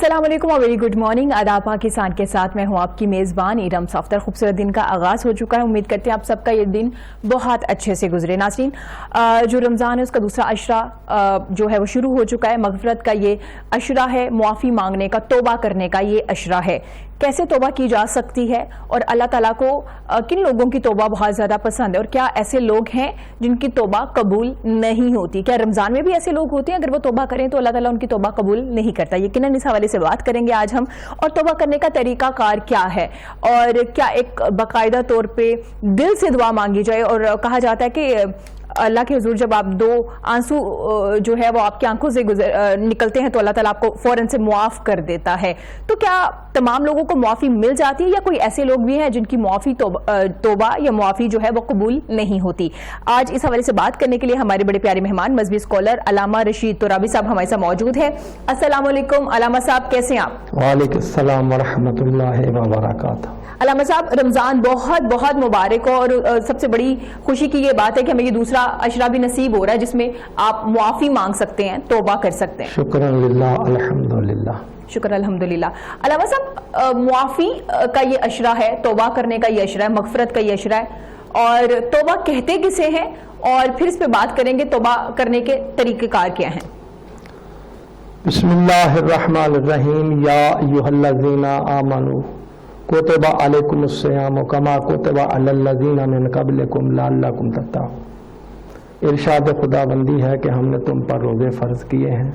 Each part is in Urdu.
السلام علیکم اور ویری گڈ مارننگ. آداب پاکستان کے ساتھ میں ہوں آپ کی میزبان ارم صفدر. خوبصورت دن کا آغاز ہو چکا ہے. امید کرتے ہیں آپ سب کا یہ دن بہت اچھے سے گزرے. ناظرین، جو رمضان ہے اس کا دوسرا عشرہ جو ہے وہ شروع ہو چکا ہے. مغفرت کا یہ عشرہ ہے، معافی مانگنے کا، توبہ کرنے کا یہ عشرہ ہے. کیسے توبہ کی جا سکتی ہے اور اللہ تعالیٰ کو کن لوگوں کی توبہ بہت زیادہ پسند ہے، اور کیا ایسے لوگ ہیں جن کی توبہ قبول نہیں ہوتی؟ کیا رمضان میں بھی ایسے لوگ ہوتے ہیں اگر وہ توبہ کریں تو اللہ تعالیٰ ان کی توبہ قبول نہیں کرتا؟ یقیناً اس حوالے سے بات کریں گے آج ہم. اور توبہ کرنے کا طریقہ کار کیا ہے، اور کیا ایک باقاعدہ طور پہ دل سے دعا مانگی جائے؟ اور کہا جاتا ہے کہ اللہ کے حضور جب آپ دو آنسو جو ہے وہ آپ کی آنکھوں سے نکلتے ہیں تو اللہ تعالیٰ آپ کو فوراً سے معاف کر دیتا ہے. تو کیا تمام لوگوں کو معافی مل جاتی ہے، یا کوئی ایسے لوگ بھی ہیں جن کی معافی توبہ یا معافی جو ہے وہ قبول نہیں ہوتی؟ آج اس حوالے سے بات کرنے کے لیے ہمارے بڑے پیارے مہمان مذہبی اسکالر علامہ رشید ترابی صاحب ہمارے ساتھ موجود ہیں. السلام علیکم علامہ صاحب، کیسے ہیں آپ؟ وعلیکم السلام ورحمۃ اللہ وبرکاتہ. علامہ صاحب، رمضان بہت بہت مبارک ہو، اور سب سے بڑی خوشی کی یہ بات ہے کہ ہمیں یہ دوسرا عشرہ بھی نصیب ہو رہا ہے جس میں آپ معافی مانگ سکتے ہیں، توبہ کر سکتے ہیں. شکر للہ، الحمدللہ. شکر الحمدللہ. علامہ صاحب، معافی کا یہ عشرہ ہے، توبہ کرنے کا یہ عشرہ ہے، مغفرت کا یہ عشرہ ہے، اور توبہ کہتے کسے ہیں، اور پھر اس پہ بات کریں گے توبہ کرنے کے طریقہ کار کیا ہیں. بسم اللہ الرحمن الرحیم. یا ایھا الذین آمنوا کتب علیکم الصیام کما کتب علی الذین من قبلکم لعلکم تتقون. ارشاد خداوندی ہے کہ ہم نے تم پر روزے فرض کیے ہیں،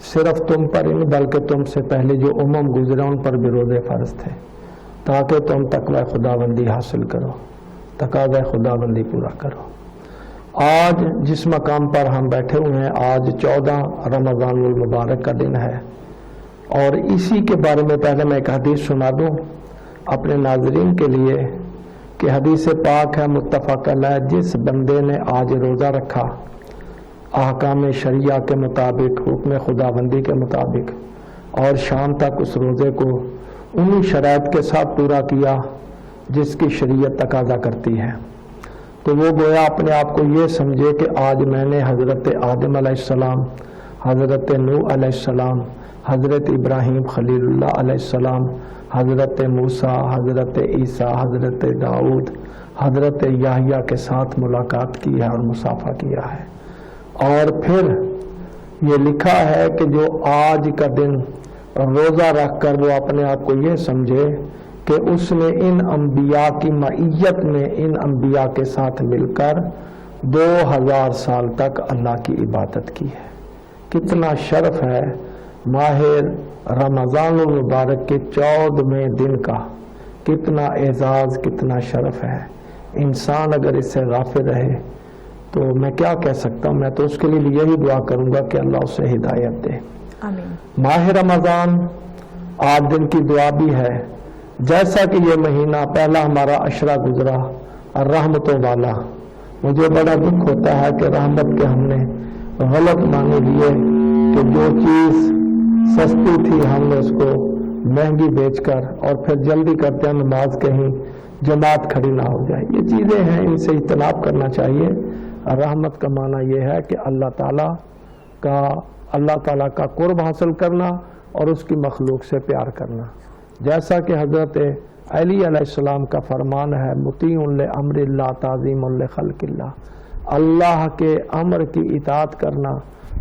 صرف تم پر نہیں بلکہ تم سے پہلے جو گزرے ان پر بھی روزے فرض تھے، تاکہ تم تقوی خداوندی حاصل کرو، تقاضۂ خداوندی پورا کرو. آج جس مقام پر ہم بیٹھے ہوئے ہیں، آج 14 رمضان المبارک کا دن ہے، اور اسی کے بارے میں پہلے میں ایک حدیث سنا دوں اپنے ناظرین کے لیے کہ حدیث پاک ہے متفق علیہ. جس بندے نے آج روزہ رکھا احکام شریعہ کے مطابق، حکم خداوندی کے مطابق، اور شام تک اس روزے کو انہی شرائط کے ساتھ پورا کیا جس کی شریعت تقاضا کرتی ہے، تو وہ گویا اپنے آپ کو یہ سمجھے کہ آج میں نے حضرت آدم علیہ السلام، حضرت نوح علیہ السلام، حضرت ابراہیم خلیل اللہ علیہ السلام، حضرت موسیٰ، حضرت عیسیٰ، حضرت داؤد، حضرت یحییٰ کے ساتھ ملاقات کی ہے اور مصافحہ کیا ہے. اور پھر یہ لکھا ہے کہ جو آج کا دن روزہ رکھ کر وہ اپنے آپ کو یہ سمجھے کہ اس نے ان انبیاء کی معیت میں ان انبیاء کے ساتھ مل کر 2000 سال تک اللہ کی عبادت کی ہے. کتنا شرف ہے ماہ رمضان المبارک کے 14ویں دن کا، کتنا اعزاز، کتنا شرف ہے. انسان اگر اس سے غافل رہے تو میں کیا کہہ سکتا ہوں. میں تو اس کے لیے یہی دعا کروں گا کہ اللہ اسے ہدایت دے. آمین. ماہ رمضان 8 دن کی دعا بھی ہے. جیسا کہ یہ مہینہ پہلا ہمارا عشرہ گزرا رحمتوں والا، مجھے بڑا دکھ ہوتا ہے کہ رحمت کے ہم نے غلط معنی لیے کہ جو چیز سستی تھی ہم نے اس کو مہنگی بیچ کر، اور پھر جلدی کرتے ہیں نماز کہیں جماعت کھڑی نہ ہو جائے. یہ چیزیں ہیں، ان سے اجتناب کرنا چاہیے. رحمت کا معنی یہ ہے کہ اللہ تعالیٰ کا قرب حاصل کرنا اور اس کی مخلوق سے پیار کرنا. جیسا کہ حضرت علی علیہ السلام کا فرمان ہے، مطیع لامر اللہ تعظیم لخلق اللہ. اللہ کے امر کی اطاعت کرنا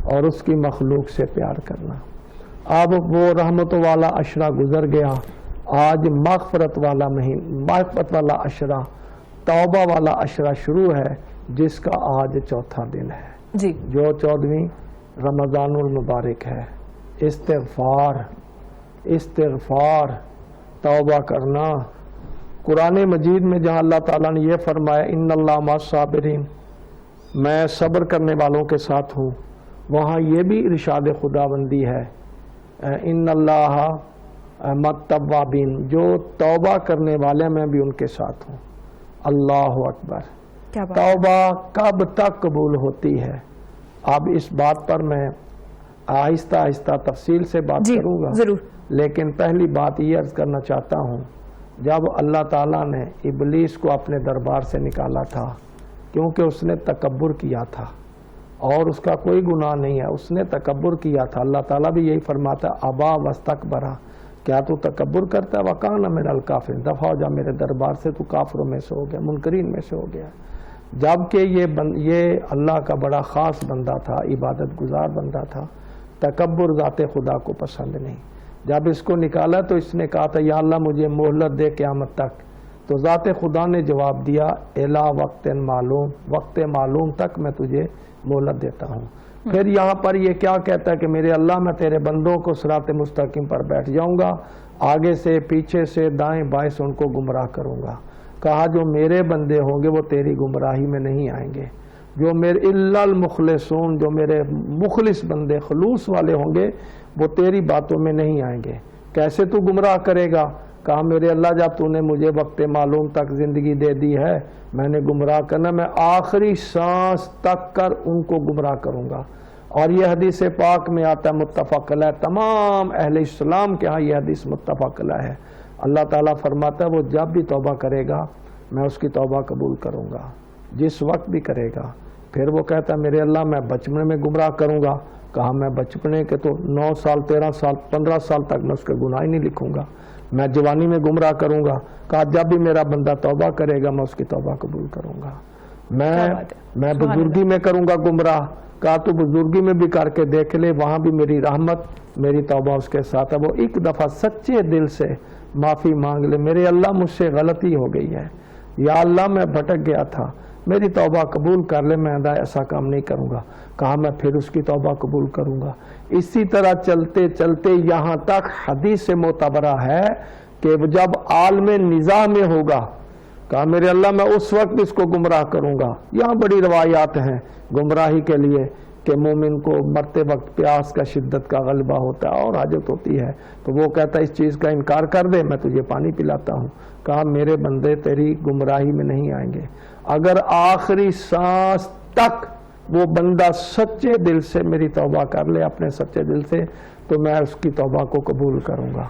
اور اس کی مخلوق سے پیار کرنا. اب وہ رحمت والا عشرہ گزر گیا، آج مغفرت والا عشرہ، توبہ والا عشرہ شروع ہے، جس کا آج 4تھا دن ہے جی، جو 14ویں رمضان المبارک ہے. استغفار، توبہ کرنا. قرآن مجید میں جہاں اللہ تعالیٰ نے یہ فرمایا ان اللہ مع الصابرین، میں صبر کرنے والوں کے ساتھ ہوں، وہاں یہ بھی ارشاد خداوندی ہے ان اللہ مع التوابین، جو توبہ کرنے والے میں بھی ان کے ساتھ ہوں. اللہ اکبر. توبہ کب تک قبول ہوتی ہے؟ اب اس بات پر میں آہستہ آہستہ تفصیل سے بات کروں گا ضرور. لیکن پہلی بات یہ عرض کرنا چاہتا ہوں، جب اللہ تعالیٰ نے ابلیس کو اپنے دربار سے نکالا تھا، کیونکہ اس نے تکبر کیا تھا، اور اس کا کوئی گناہ نہیں ہے، اس نے تکبر کیا تھا۔ اللہ تعالیٰ بھی یہی فرماتا ہے ابا واستکبرا، کیا تو تکبر کرتا ہے؟ وکان من الکافرین، دفع ہو جا میرے دربار سے، تو کافروں میں سے ہو گیا، منکرین میں سے ہو گیا۔ جبکہ یہ اللہ کا بڑا خاص بندہ تھا، عبادت گزار بندہ تھا، تکبر ذات خدا کو پسند نہیں۔ جب اس کو نکالا تو اس نے کہا تھا یا اللہ مجھے مہلت دے قیامت تک، تو ذات خدا نے جواب دیا الا وقت معلوم، وقت معلوم تک میں تجھے مہلت دیتا ہوں۔ پھر یہاں پر یہ کیا کہتا ہے کہ میرے اللہ میں تیرے بندوں کو صراط مستقیم پر بیٹھ جاؤں گا، آگے سے پیچھے سے دائیں بائیں سے ان کو گمراہ کروں گا۔ کہا جو میرے بندے ہوں گے وہ تیری گمراہی میں نہیں آئیں گے، جو میرے الا المخلصون، جو میرے مخلص بندے خلوص والے ہوں گے وہ تیری باتوں میں نہیں آئیں گے۔ کیسے تو گمراہ کرے گا؟ کہا میرے اللہ جب تو نے مجھے وقت معلوم تک زندگی دے دی ہے، میں نے گمراہ کرنا، میں آخری سانس تک کر ان کو گمراہ کروں گا۔ اور یہ حدیث پاک میں آتا ہے متفق علیہ، تمام اہل اسلام کے ہاں یہ حدیث متفق علیہ ہے۔ اللہ تعالیٰ فرماتا ہے وہ جب بھی توبہ کرے گا میں اس کی توبہ قبول کروں گا، جس وقت بھی کرے گا۔ پھر وہ کہتا ہے میرے اللہ میں بچپنے میں گمراہ کروں گا، کہا میں بچپنے کے تو 9 سال 13 سال 15 سال تک میں اس کے گناہ ہی نہیں لکھوں گا، میں جوانی میں گمراہ کروں گا، کہا جب بھی میرا بندہ توبہ کرے گا میں اس کی توبہ قبول کروں گا۔ میں بزرگی میں کروں گا گمراہ، کہا تو بزرگی میں بھی کر کے دیکھ لے، وہاں بھی میری رحمت میری توبہ اس کے ساتھ ہے۔ وہ ایک دفعہ سچے دل سے معافی مانگ لے، میرے اللہ مجھ سے غلطی ہو گئی ہے، یا اللہ میں بھٹک گیا تھا، میری توبہ قبول کر لے، میں ایسا کام نہیں کروں گا۔ کہا میں پھر اس کی توبہ قبول کروں گا۔ اسی طرح چلتے چلتے یہاں تک حدیث سے معتبرہ ہے کہ جب عالم نزاع میں ہوگا، کہا میرے اللہ میں اس وقت اس کو گمراہ کروں گا۔ یہاں بڑی روایات ہیں گمراہی کے لیے کہ مومن کو مرتے وقت پیاس کا شدت کا غلبہ ہوتا ہے اور حاجت ہوتی ہے، تو وہ کہتا ہے اس چیز کا انکار کر دے میں تجھے پانی پلاتا ہوں۔ کہا میرے بندے تیری گمراہی میں نہیں آئیں گے، اگر آخری سانس تک وہ بندہ سچے دل سے میری توبہ کر لے اپنے سچے دل سے، تو میں اس کی توبہ کو قبول کروں گا۔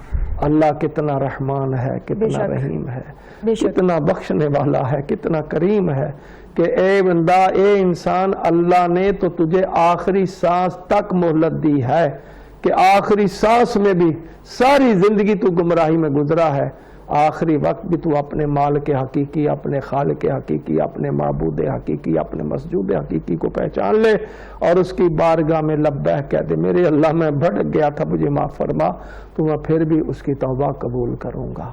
اللہ کتنا رحمان ہے، کتنا رحیم ہے، کتنا بخشنے والا ہے، کتنا کریم ہے کہ اے بندہ، اے انسان، اللہ نے تو تجھے آخری سانس تک مہلت دی ہے کہ آخری سانس میں بھی ساری زندگی تو گمراہی میں گزرا ہے، آخری وقت بھی تو اپنے مال کے حقیقی، اپنے خالق کے حقیقی، اپنے معبود حقیقی، اپنے مسجود حقیقی کو پہچان لے اور اس کی بارگاہ میں لبیک کہہ دے میرے اللہ میں بھٹک گیا تھا مجھے معاف فرما، تو میں پھر بھی اس کی توبہ قبول کروں گا۔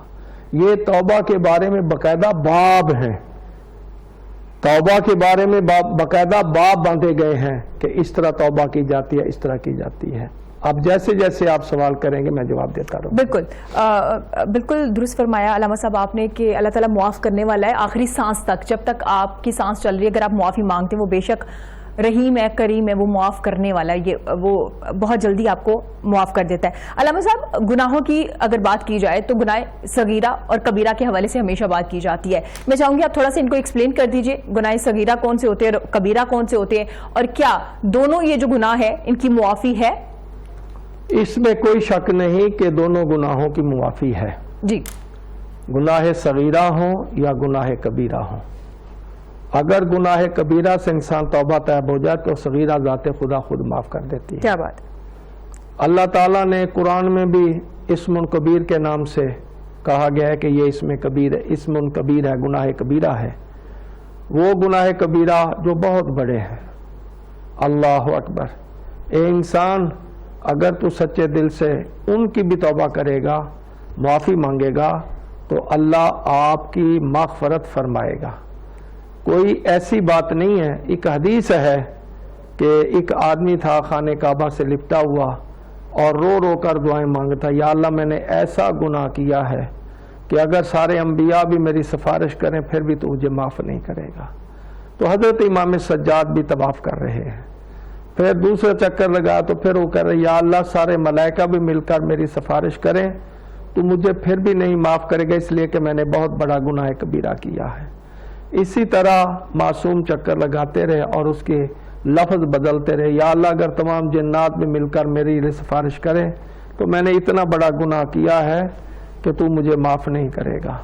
یہ توبہ کے بارے میں باقاعدہ باب ہیں، توبہ کے بارے میں باقاعدہ باب باندھے گئے ہیں کہ اس طرح توبہ کی جاتی ہے، اس طرح کی جاتی ہے۔ اب جیسے جیسے آپ سوال کریں گے میں جواب دیتا رہوں۔ بالکل درست فرمایا علامہ صاحب آپ نے کہ اللہ تعالیٰ معاف کرنے والا ہے آخری سانس تک، جب تک آپ کی سانس چل رہی ہے اگر آپ معافی مانگتے ہیں وہ بے شک رحیم ہے، کریم ہے، وہ معاف کرنے والا ہے، وہ بہت جلدی آپ کو معاف کر دیتا ہے۔ علامہ صاحب گناہوں کی اگر بات کی جائے تو گناہ صغیرہ اور کبیرہ کے حوالے سے ہمیشہ بات کی جاتی ہے، میں چاہوں گی آپ تھوڑا سا ان کو ایکسپلین کر دیجئے، گناہ صغیرہ کون سے ہوتے ہیں اور کبیرہ کون سے ہوتے ہیں، اور کیا دونوں یہ جو گناہ ہے ان کی معافی ہے؟ اس میں کوئی شک نہیں کہ دونوں گناہوں کی معافی ہے، جی، گناہ صغیرہ ہوں یا گناہ کبیرہ ہوں۔ اگر گناہ کبیرہ سے انسان توبہ طیب ہو جائے تو صغیرہ ذات خدا خود معاف کر دیتی ہے۔ کیا بات! اللہ تعالیٰ نے قرآن میں بھی اسم کبیر کے نام سے کہا گیا ہے کہ یہ اسم کبیر ہے، گناہ کبیرہ ہے، وہ گناہ کبیرہ جو بہت بڑے ہیں۔ اللہ اکبر! اے انسان، اگر تو سچے دل سے ان کی بھی توبہ کرے گا، معافی مانگے گا، تو اللہ آپ کی مغفرت فرمائے گا۔ کوئی ایسی بات نہیں ہے، ایک حدیث ہے کہ ایک آدمی تھا خانہ کعبہ سے لپٹا ہوا اور رو رو کر دعائیں مانگتا، یا اللہ میں نے ایسا گناہ کیا ہے کہ اگر سارے انبیاء بھی میری سفارش کریں پھر بھی تو مجھے معاف نہیں کرے گا۔ تو حضرت امام سجاد بھی طواف کر رہے ہیں، پھر دوسرا چکر لگا تو پھر وہ کہہ رہے یا اللہ سارے ملائکہ بھی مل کر میری سفارش کریں تو مجھے پھر بھی نہیں معاف کرے گا، اس لیے کہ میں نے بہت بڑا گناہ کبیرہ کیا ہے۔ اسی طرح معصوم چکر لگاتے رہے اور اس کے لفظ بدلتے رہے، یا اللہ اگر تمام جنات بھی مل کر میری سفارش کریں تو میں نے اتنا بڑا گناہ کیا ہے کہ تو مجھے معاف نہیں کرے گا۔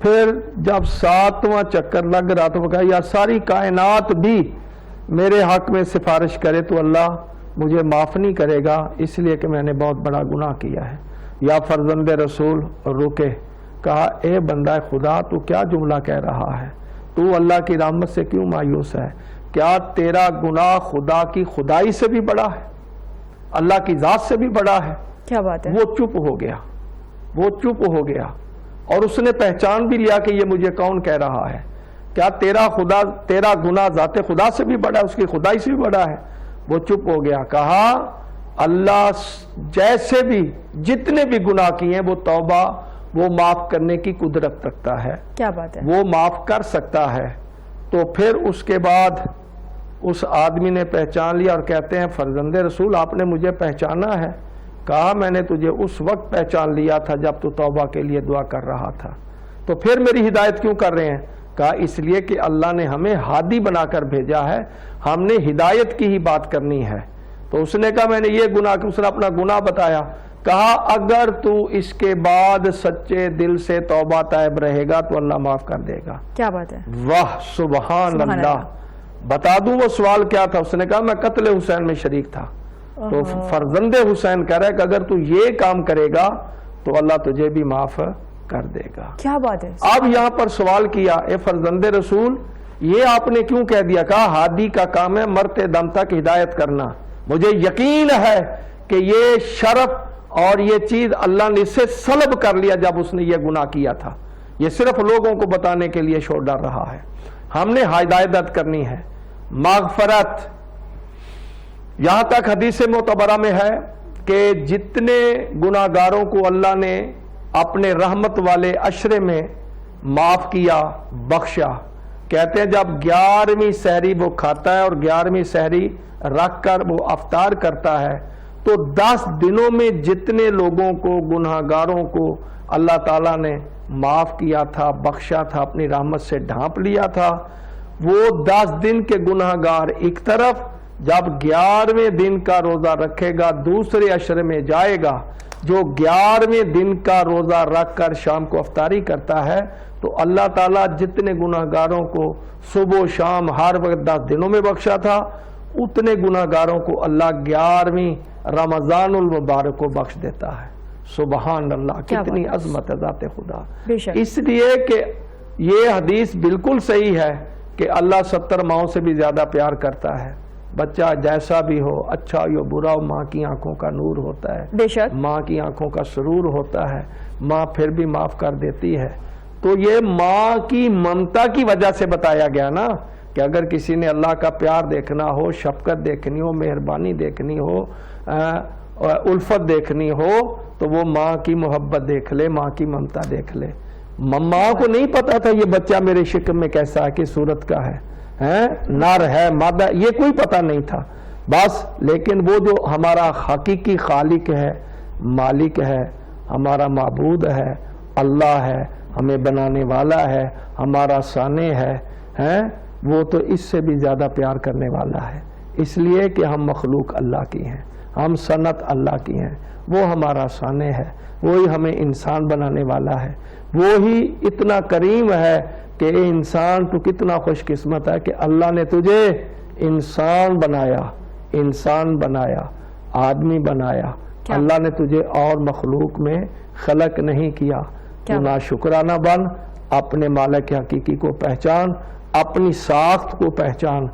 پھر جب 7واں چکر لگ رہا تو وہ کہا یا ساری کائنات بھی میرے حق میں سفارش کرے تو اللہ مجھے معاف نہیں کرے گا، اس لیے کہ میں نے بہت بڑا گناہ کیا ہے۔ یا فرزند رسول رکے، کہا اے بندہ خدا تو کیا جملہ کہہ رہا ہے؟ تو اللہ کی رحمت سے کیوں مایوس ہے؟ کیا تیرا گناہ خدا کی خدائی سے بھی بڑا ہے، اللہ کی ذات سے بھی بڑا ہے؟ کیا بات ہے؟ وہ چپ ہو گیا، وہ چپ ہو گیا، اور اس نے پہچان بھی لیا کہ یہ مجھے کون کہہ رہا ہے۔ کیا تیرا گناہ ذات خدا سے بھی بڑا ہے، اس کی خدائی سے بھی بڑا ہے؟ وہ چپ ہو گیا۔ کہا اللہ جیسے بھی جتنے بھی گناہ کیے ہیں وہ توبہ وہ معاف کرنے کی قدرت رکھتا ہے، کیا بات ہے؟ وہ معاف کر سکتا ہے۔ تو پھر اس کے بعد اس آدمی نے پہچان لیا اور کہتے ہیں فرزند رسول آپ نے مجھے پہچانا ہے؟ کہا میں نے تجھے اس وقت پہچان لیا تھا جب تو توبہ کے لیے دعا کر رہا تھا، تو پھر میری ہدایت کیوں کر رہے ہیں؟ کہا اس لیے کہ اللہ نے ہمیں ہادی بنا کر بھیجا ہے، ہم نے ہدایت کی ہی بات کرنی ہے۔ تو اس نے کہا میں نے یہ گناہ کہ اس نے اپنا گناہ بتایا۔ کہا اگر تو اس کے بعد سچے دل سے توبہ طائب رہے گا تو اللہ معاف کر دے گا۔ کیا بات ہے؟ واہ سبحان اللہ۔ بتا دوں وہ سوال کیا تھا؟ اس نے کہا میں قتل حسین میں شریک تھا۔ تو فرزند حسین کہہ رہا ہے کہ اگر تو یہ کام کرے گا تو اللہ تجھے بھی معاف کر دے گا۔ کیا بات ہے؟ اب یہاں پر سوال کیا اے فرزند رسول یہ آپ نے کیوں کہہ دیا؟ کہا ہادی کا کام ہے مرتے دم تک ہدایت کرنا، مجھے یقین ہے کہ یہ شرف اور یہ چیز اللہ نے اس سے سلب کر لیا جب اس نے یہ گناہ کیا تھا۔ یہ صرف لوگوں کو بتانے کے لیے شور ڈال رہا ہے، ہم نے ہدایت کرنی ہے، مغفرت۔ یہاں تک حدیث معتبرہ میں ہے کہ جتنے گناہگاروں کو اللہ نے اپنے رحمت والے عشرے میں معاف کیا بخشا، کہتے ہیں جب 11ویں سحری وہ کھاتا ہے اور 11ویں سحری رکھ کر وہ افطار کرتا ہے تو 10 دنوں میں جتنے لوگوں کو گناہگاروں کو اللہ تعالیٰ نے معاف کیا تھا بخشا تھا اپنی رحمت سے ڈھانپ لیا تھا، وہ 10 دن کے گناہگار ایک طرف، جب 11ویں دن کا روزہ رکھے گا دوسرے عشرے میں جائے گا، جو 11ویں دن کا روزہ رکھ کر شام کو افطاری کرتا ہے تو اللہ تعالیٰ جتنے گناہگاروں کو صبح و شام ہر وقت 10 دنوں میں بخشا تھا اتنے گناہگاروں کو اللہ 11ویں رمضان المبارک کو بخش دیتا ہے۔ سبحان اللہ، کتنی عظمت ہے ذات خدا۔ اس لیے کہ یہ حدیث بالکل صحیح ہے کہ اللہ 70 ماؤں سے بھی زیادہ پیار کرتا ہے۔ بچہ جیسا بھی ہو، اچھا ہو برا ہو، ماں کی آنکھوں کا نور ہوتا ہے، بے شک ماں کی آنکھوں کا سرور ہوتا ہے، ماں پھر بھی معاف کر دیتی ہے۔ تو یہ ماں کی ممتا کی وجہ سے بتایا گیا نا کہ اگر کسی نے اللہ کا پیار دیکھنا ہو، شفقت دیکھنی ہو، مہربانی دیکھنی ہو، الفت دیکھنی ہو تو وہ ماں کی محبت دیکھ لے، ماں کی ممتا دیکھ لے۔ ماں کو نہیں پتا تھا یہ بچہ میرے شکم میں کیسا ہے، کس صورت کا ہے، نر ہے مادہ، یہ کوئی پتہ نہیں تھا بس۔ لیکن وہ جو ہمارا حقیقی خالق ہے، مالک ہے، ہمارا معبود ہے، اللہ ہے، ہمیں بنانے والا ہے، ہمارا سانے ہے، وہ تو اس سے بھی زیادہ پیار کرنے والا ہے، اس لیے کہ ہم مخلوق اللہ کی ہیں، ہم صنعت اللہ کی ہیں، وہ ہمارا سانے ہے، وہی ہمیں انسان بنانے والا ہے، وہی اتنا کریم ہے کہ اے انسان تو کتنا خوش قسمت ہے کہ اللہ نے تجھے انسان بنایا، انسان بنایا، آدمی بنایا۔ اللہ نے تجھے اور مخلوق میں خلق نہیں کیا۔ تو نا شکرانہ بن، اپنے مالک حقیقی کو پہچان، اپنی ساخت کو پہچان،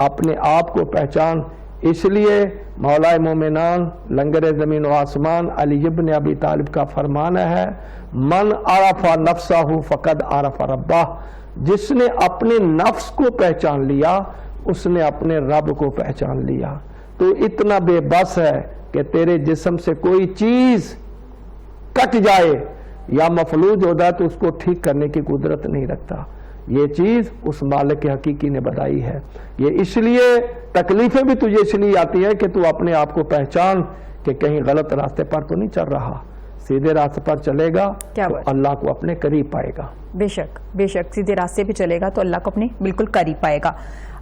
اپنے آپ کو پہچان۔ اس لیے مولا مومنان لنگر زمین و آسمان علی ابن ابی طالب کا فرمان ہے من عرف نفسہ فقد عرف ربہ، جس نے اپنے نفس کو پہچان لیا اس نے اپنے رب کو پہچان لیا۔ تو اتنا بے بس ہے کہ تیرے جسم سے کوئی چیز کٹ جائے یا مفلوج ہو جائے تو اس کو ٹھیک کرنے کی قدرت نہیں رکھتا، یہ چیز اس مالک حقیقی نے بتائی ہے۔ یہ اس لیے تکلیفیں بھی تجھے اس لیے آتی ہے کہ تو اپنے آپ کو پہچان کہ کہیں غلط راستے پر تو نہیں چل رہا، سیدھے راستے پر چلے گا تو اللہ کو اپنے قریب پائے گا۔ بے شک بے شک، سیدھے راستے پہ چلے گا تو اللہ کو اپنے بالکل قریب پائے گا۔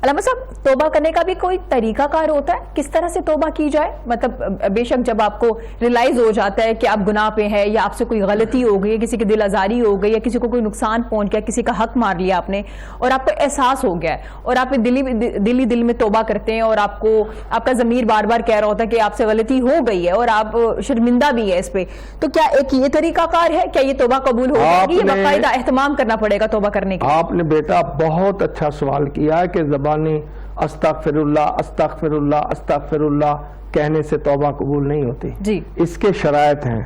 علامہ صاحب توبہ کرنے کا بھی کوئی طریقہ کار ہوتا ہے, کس طرح سے توبہ کی جائے؟ مطلب بے شک جب آپ کو ریلائز ہو جاتا ہے کہ آپ گناہ پہ ہیں یا آپ سے کوئی غلطی ہو گئی, کسی کی دل آزاری ہو گئی یا کسی کو کوئی نقصان پہنچ گیا, کسی کا حق مار لیا آپ نے اور آپ کو احساس ہو گیا ہے اور آپ دل میں توبہ کرتے ہیں اور آپ کا ضمیر بار بار کہہ رہا ہوتا ہے کہ آپ سے غلطی ہو گئی ہے اور آپ شرمندہ بھی ہے اس پہ, تو کیا ایک یہ طریقہ کار ہے, کیا یہ توبہ قبول ہو جائے گی, باقاعدہ اہتمام کرنا پڑے گا توبہ کرنے کے؟ آپ نے بیٹا بہت اچھا سوال کیا ہے کہ زبانی استغفر اللہ استغفر اللہ استغفر اللہ کہنے سے توبہ قبول نہیں ہوتی. جی اس کے شرائط ہیں,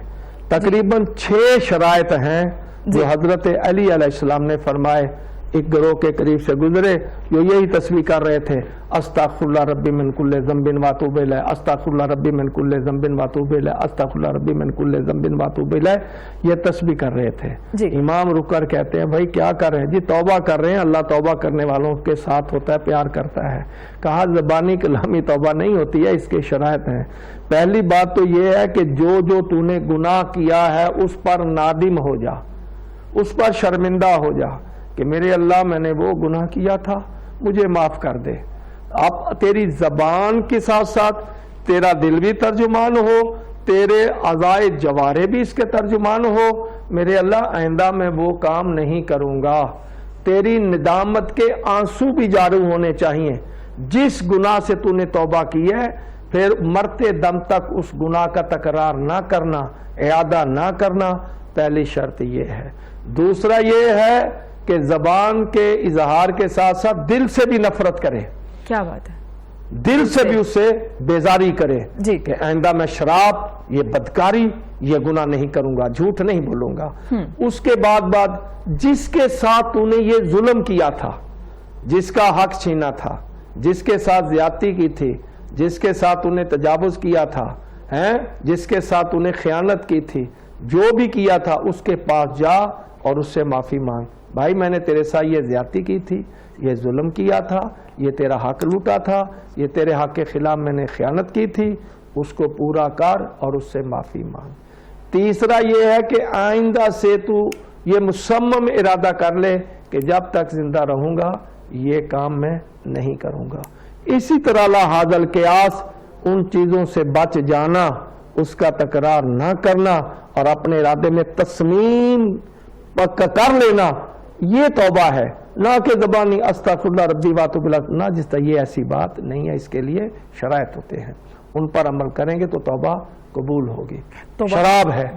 تقریباً 6 شرائط ہیں جو حضرت علی علیہ السلام نے فرمائے. ایک گروہ کے قریب سے گزرے جو یہی تسبیح کر رہے تھے, استغفر اللہ ربی من کل ذنب واتوب الیہ, استغفر اللہ ربی من کل ذنب واتوب الیہ, استغفر اللہ ربی من کل ذنب واتوب الیہ, یہ تسبیح کر رہے تھے. جی. امام رک کر کہتے ہیں بھائی کیا کر رہے ہیں؟ جی توبہ کر رہے ہیں, اللہ توبہ کرنے والوں کے ساتھ ہوتا ہے, پیار کرتا ہے. کہا زبانی کلامی توبہ نہیں ہوتی ہے, اس کے شرائط ہیں. پہلی بات تو یہ ہے کہ جو تو نے گناہ کیا ہے اس پر نادم ہو جا, اس پر شرمندہ ہو جا کہ میرے اللہ میں نے وہ گناہ کیا تھا, مجھے معاف کر دے. اب تیری زبان کے ساتھ ساتھ تیرا دل بھی ترجمان ہو, تیرے اعضائے جوارے بھی اس کے ترجمان ہو, میرے اللہ آئندہ میں وہ کام نہیں کروں گا. تیری ندامت کے آنسو بھی جاری ہونے چاہیے. جس گناہ سے تو نے توبہ کی ہے پھر مرتے دم تک اس گناہ کا تکرار نہ کرنا, اعادہ نہ کرنا, پہلی شرط یہ ہے. دوسرا یہ ہے کہ زبان کے اظہار کے ساتھ ساتھ دل سے بھی نفرت کرے. کیا بات ہے, دل سے بھی اس سے بیزاری کرے جی کہ آئندہ میں شراب, یہ بدکاری, یہ گناہ نہیں کروں گا, جھوٹ نہیں بولوں گا. اس کے بعد جس کے ساتھ تو نے یہ ظلم کیا تھا, جس کا حق چھینا تھا, جس کے ساتھ زیادتی کی تھی, جس کے ساتھ تو نے تجاوز کیا تھا, جس کے ساتھ تو نے خیانت کی تھی, جو بھی کیا تھا اس کے پاس جا اور اس سے معافی مانگ. بھائی میں نے تیرے ساتھ یہ زیادتی کی تھی, یہ ظلم کیا تھا, یہ تیرا حق لوٹا تھا, یہ تیرے حق کے خلاف میں نے خیانت کی تھی, اس کو پورا کر اور اس سے معافی مانگ. تیسرا یہ ہے کہ آئندہ سے تو یہ مصمم ارادہ کر لے کہ جب تک زندہ رہوں گا یہ کام میں نہیں کروں گا. اسی طرح لا حاض القیاس, ان چیزوں سے بچ جانا, اس کا تکرار نہ کرنا اور اپنے ارادے میں تسلیم کر لینا, یہ توبہ ہے. نہ کہ زبانی استغفر اللہ ربی واتوب الیہ, نہ جس طرح یہ ایسی بات نہیں ہے. اس کے لیے شرائط ہوتے ہیں, ان پر عمل کریں گے تو توبہ قبول ہوگی. شراب ہے,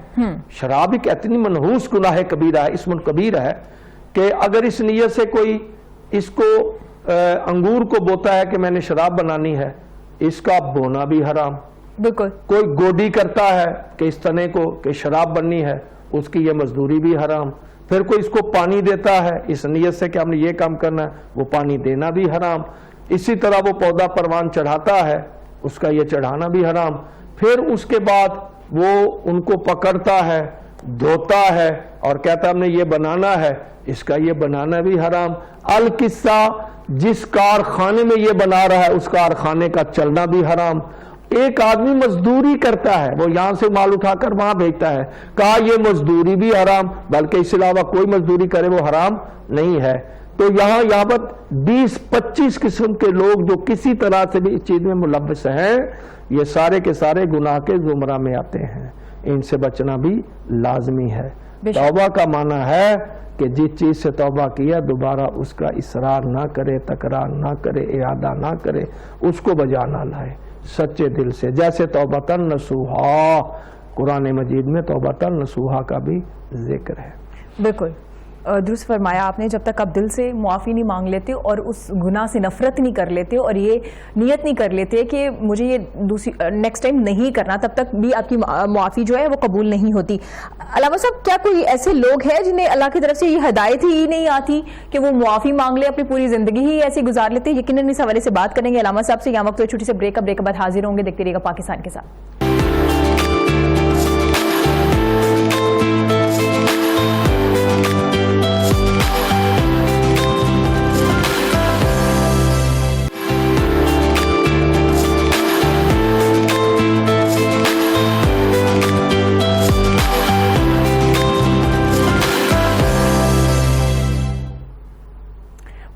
شراب ایک اتنی منحوس گناہ کبیرہ ہے, اسم کبیر ہے کہ اگر اس نیت سے کوئی اس کو انگور کو بوتا ہے کہ میں نے شراب بنانی ہے, اس کا بونا بھی حرام. بالکل. کوئی گوڈی کرتا ہے کہ اس تنے کو کہ شراب بننی ہے, اس کی یہ مزدوری بھی حرام. پھر کوئی اس کو پانی دیتا ہے اس نیت سے کہ ہم نے یہ کام کرنا ہے, وہ پانی دینا بھی حرام. اسی طرح وہ پودا پروان چڑھاتا ہے, اس کا یہ چڑھانا بھی حرام. پھر اس کے بعد وہ ان کو پکڑتا ہے, دھوتا ہے اور کہتا ہے ہم نے یہ بنانا ہے, اس کا یہ بنانا بھی حرام. القصہ, جس کارخانے میں یہ بنا رہا ہے اس کارخانے کا چلنا بھی حرام. ایک آدمی مزدوری کرتا ہے, وہ یہاں سے مال اٹھا کر وہاں بھیجتا ہے, کہا یہ مزدوری بھی حرام, بلکہ اس علاوہ کوئی مزدوری کرے وہ حرام نہیں ہے. تو یہاں پر 20-25 قسم کے لوگ جو کسی طرح سے بھی اس چیز میں ملوث ہیں, یہ سارے کے سارے گناہ کے زمرہ میں آتے ہیں. ان سے بچنا بھی لازمی ہے. توبہ کا معنی ہے کہ جس چیز سے توبہ کیا دوبارہ اس کا اصرار نہ کرے, تکرار نہ کرے, اعادہ نہ کرے, اس کو بجا نہ لائے سچے دل سے. جیسے توبۃ نصوحا, قرآن مجید میں توبۃ نصوحا کا بھی ذکر ہے. بالکل درست فرمایا آپ نے. جب تک آپ دل سے معافی نہیں مانگ لیتے اور اس گناہ سے نفرت نہیں کر لیتے اور یہ نیت نہیں کر لیتے کہ مجھے یہ نیکسٹ ٹائم نہیں کرنا, تب تک بھی آپ کی معافی جو ہے وہ قبول نہیں ہوتی. علامہ صاحب کیا کوئی ایسے لوگ ہیں جنہیں اللہ کی طرف سے یہ ہدایت ہی نہیں آتی کہ وہ معافی مانگ لے, اپنی پوری زندگی ہی ایسی گزار لیتے؟ یقیناً اس حوالے سے بات کریں گے علامہ صاحب سے. یہاں وقت چھوٹی سے بریک کے بعد حاضر ہوں گے. دیکھتے رہیے گا پاکستان کے ساتھ.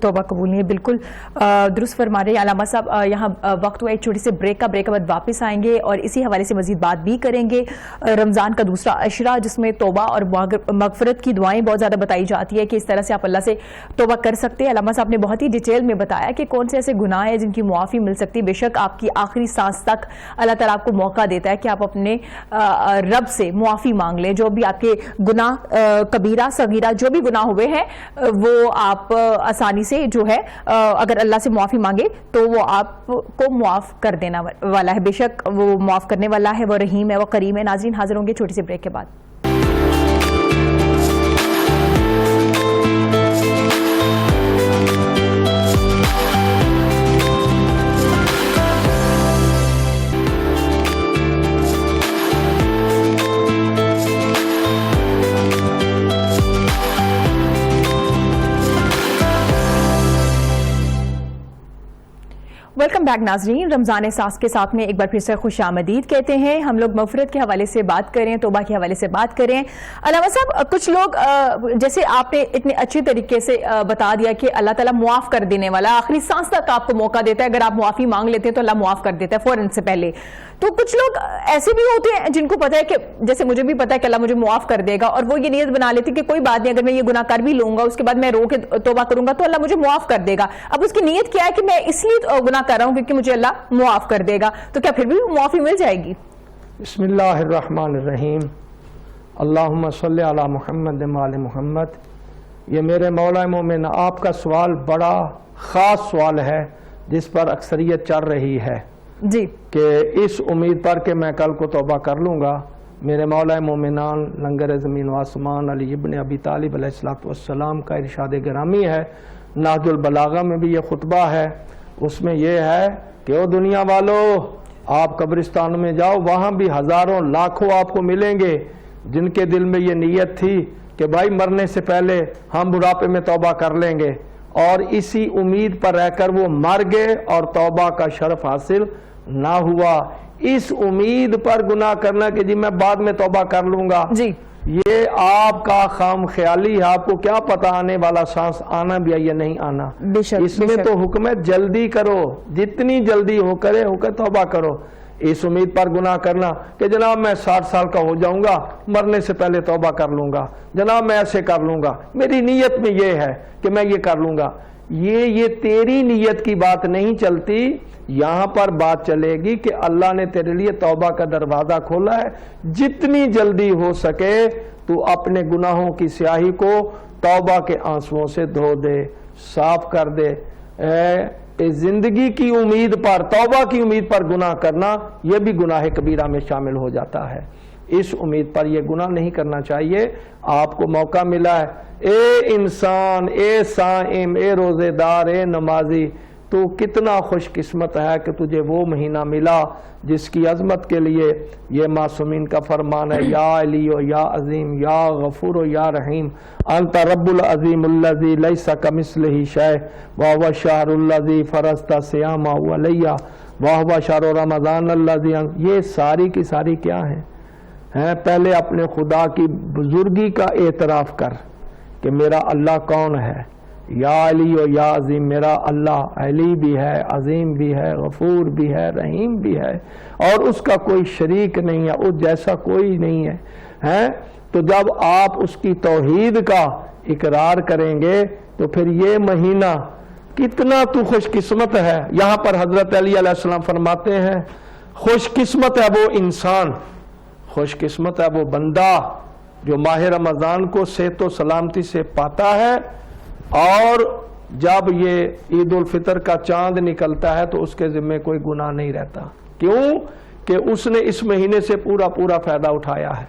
توبہ قبول نہیں ہے. بالکل درست فرما رہے ہیں علامہ صاحب. یہاں وقت ہوا ایک چھوٹی سے بریک کا. بریک کے بعد واپس آئیں گے اور اسی حوالے سے مزید بات بھی کریں گے. رمضان کا دوسرا عشرہ جس میں توبہ اور مغفرت کی دعائیں بہت زیادہ بتائی جاتی ہے کہ اس طرح سے آپ اللہ سے توبہ کر سکتے ہیں. علامہ صاحب نے بہت ہی ڈیٹیل میں بتایا کہ کون سے ایسے گناہ ہیں جن کی معافی مل سکتی ہے. بے شک آپ کی آخری سانس تک اللہ تعالیٰ آپ کو موقع دیتا ہے کہ آپ اپنے رب سے معافی مانگ لیں. جو بھی آپ کے گناہ کبیرہ صغیرہ جو بھی گناہ ہوئے ہیں وہ آپ آسانی سے جو ہے اگر اللہ سے معافی مانگے تو وہ آپ کو معاف کر دینا والا ہے. بے شک وہ معاف کرنے والا ہے, وہ رحیم ہے, وہ کریم ہے. ناظرین حاضر ہوں گے چھوٹی سی بریک کے بعد. ویلکم بیک ناظرین. رمضان احساس کے ساتھ میں ایک بار پھر سے خوش آمدید کہتے ہیں. ہم لوگ مغفرت کے حوالے سے بات کریں, توبہ کے حوالے سے بات کریں. علامہ صاحب کچھ لوگ جیسے آپ نے اتنے اچھے طریقے سے بتا دیا کہ اللہ تعالیٰ معاف کر دینے والا, آخری سانس تک آپ کو موقع دیتا ہے. اگر آپ معافی مانگ لیتے ہیں تو اللہ معاف کر دیتا ہے فوراً سے پہلے. تو کچھ لوگ ایسے بھی ہوتے ہیں جن کو پتا ہے کہ جیسے مجھے بھی پتا ہے کہ اللہ مجھے معاف کر دے گا اور وہ یہ نیت بنا لیتی کہ کوئی بات نہیں, اگر میں یہ گناہ کر بھی لوں گا اس کے بعد میں رو کے توبہ کروں گا تو اللہ مجھے معاف کر دے گا. اب اس کی نیت کیا ہے کہ میں اس لیے گناہ کر رہا ہوں کیونکہ مجھے اللہ معاف کر دے گا, تو کیا پھر بھی معافی مل جائے گی؟ بسم اللہ الرحمن الرحیم. اللہم صلی علی محمد وآل محمد. یہ میرے مولا مومن آپ کا سوال بڑا خاص سوال ہے جس پر اکثریت چل رہی ہے جی, کہ اس امید پر کہ میں کل کو توبہ کر لوں گا. میرے مولا مومنان لنگر زمین و آسمان علی ابن ابی طالب علیہ السلام کا ارشاد گرامی ہے. نہج البلاغہ میں بھی یہ خطبہ ہے. اس میں یہ ہے کہ او دنیا والو, آپ قبرستان میں جاؤ, وہاں بھی ہزاروں لاکھوں آپ کو ملیں گے جن کے دل میں یہ نیت تھی کہ بھائی مرنے سے پہلے ہم بڑھاپے میں توبہ کر لیں گے, اور اسی امید پر رہ کر وہ مر گئے اور توبہ کا شرف حاصل نہ ہوا. اس امید پر گناہ کرنا کہ جی میں بعد میں توبہ کر لوں گا, جی یہ آپ کا خام خیالی ہے. آپ کو کیا پتا آنے والا سانس آنا بھی ہے یا نہیں آنا. اس میں تو حکم ہے جلدی کرو, جتنی جلدی ہو کرے ہو کر توبہ کرو. اس امید پر گناہ کرنا کہ جناب میں 60 سال کا ہو جاؤں گا, مرنے سے پہلے توبہ کر لوں گا, جناب میں ایسے کر لوں گا, میری نیت میں یہ ہے کہ میں یہ کر لوں گا, یہ تیری نیت کی بات نہیں چلتی. یہاں پر بات چلے گی کہ اللہ نے تیرے لیے توبہ کا دروازہ کھولا ہے. جتنی جلدی ہو سکے تو اپنے گناہوں کی سیاہی کو توبہ کے آنسوؤں سے دھو دے, صاف کر دے. زندگی کی امید پر, توبہ کی امید پر گناہ کرنا یہ بھی گناہ کبیرہ میں شامل ہو جاتا ہے. اس امید پر یہ گناہ نہیں کرنا چاہیے. آپ کو موقع ملا ہے, اے انسان, اے صائم, اے روزے دار, اے نمازی, تو کتنا خوش قسمت ہے کہ تجھے وہ مہینہ ملا جس کی عظمت کے لیے یہ معصومین کا فرمان ہے, یا علی و یا عظیم, یا غفور و یا رحیم, انت رب العظیم الذی لیس کمثلہ شیء وہو الشہر الذی فرضت صیامہ علیہ وہو شہر رمضان الذی. یہ ساری کی ساری کیا ہیں؟ پہلے اپنے خدا کی بزرگی کا اعتراف کر کہ میرا اللہ کون ہے. یا علی و یا عظیم, میرا اللہ علی بھی ہے, عظیم بھی ہے, غفور بھی ہے, رحیم بھی ہے, اور اس کا کوئی شریک نہیں ہے, اس جیسا کوئی نہیں ہے. تو جب آپ اس کی توحید کا اقرار کریں گے تو پھر یہ مہینہ کتنا تو خوش قسمت ہے. یہاں پر حضرت علی علیہ السلام فرماتے ہیں خوش قسمت ہے وہ انسان, خوش قسمت ہے وہ بندہ جو ماہ رمضان کو صحت و سلامتی سے پاتا ہے, اور جب یہ عید الفطر کا چاند نکلتا ہے تو اس کے ذمہ کوئی گناہ نہیں رہتا. کیوں کہ اس نے اس مہینے سے پورا فائدہ اٹھایا ہے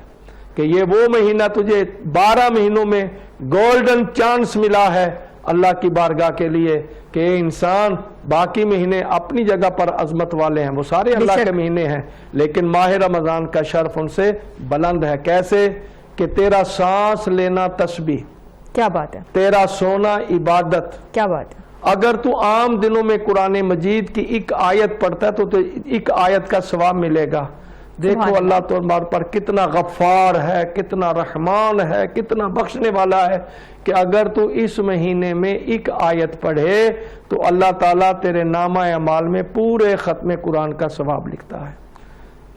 کہ یہ وہ مہینہ تجھے 12 مہینوں میں گولڈن چانس ملا ہے اللہ کی بارگاہ کے لیے کہ انسان باقی مہینے اپنی جگہ پر عظمت والے ہیں, وہ سارے اللہ کے مہینے ہیں, لیکن ماہ رمضان کا شرف ان سے بلند ہے. کیسے کہ تیرا سانس لینا تسبیح, کیا بات ہے, تیرا سونا عبادت, کیا بات ہے. اگر تو عام دنوں میں قرآن مجید کی ایک آیت پڑھتا ہے تو ایک آیت کا ثواب ملے گا. دیکھو اللہ تمہارے پر کتنا غفار ہے، کتنا رحمان ہے، کتنا بخشنے والا ہے کہ اگر تو اس مہینے میں ایک آیت پڑھے تو اللہ تعالیٰ تیرے نامہ اعمال میں پورے ختم قرآن کا ثواب لکھتا ہے۔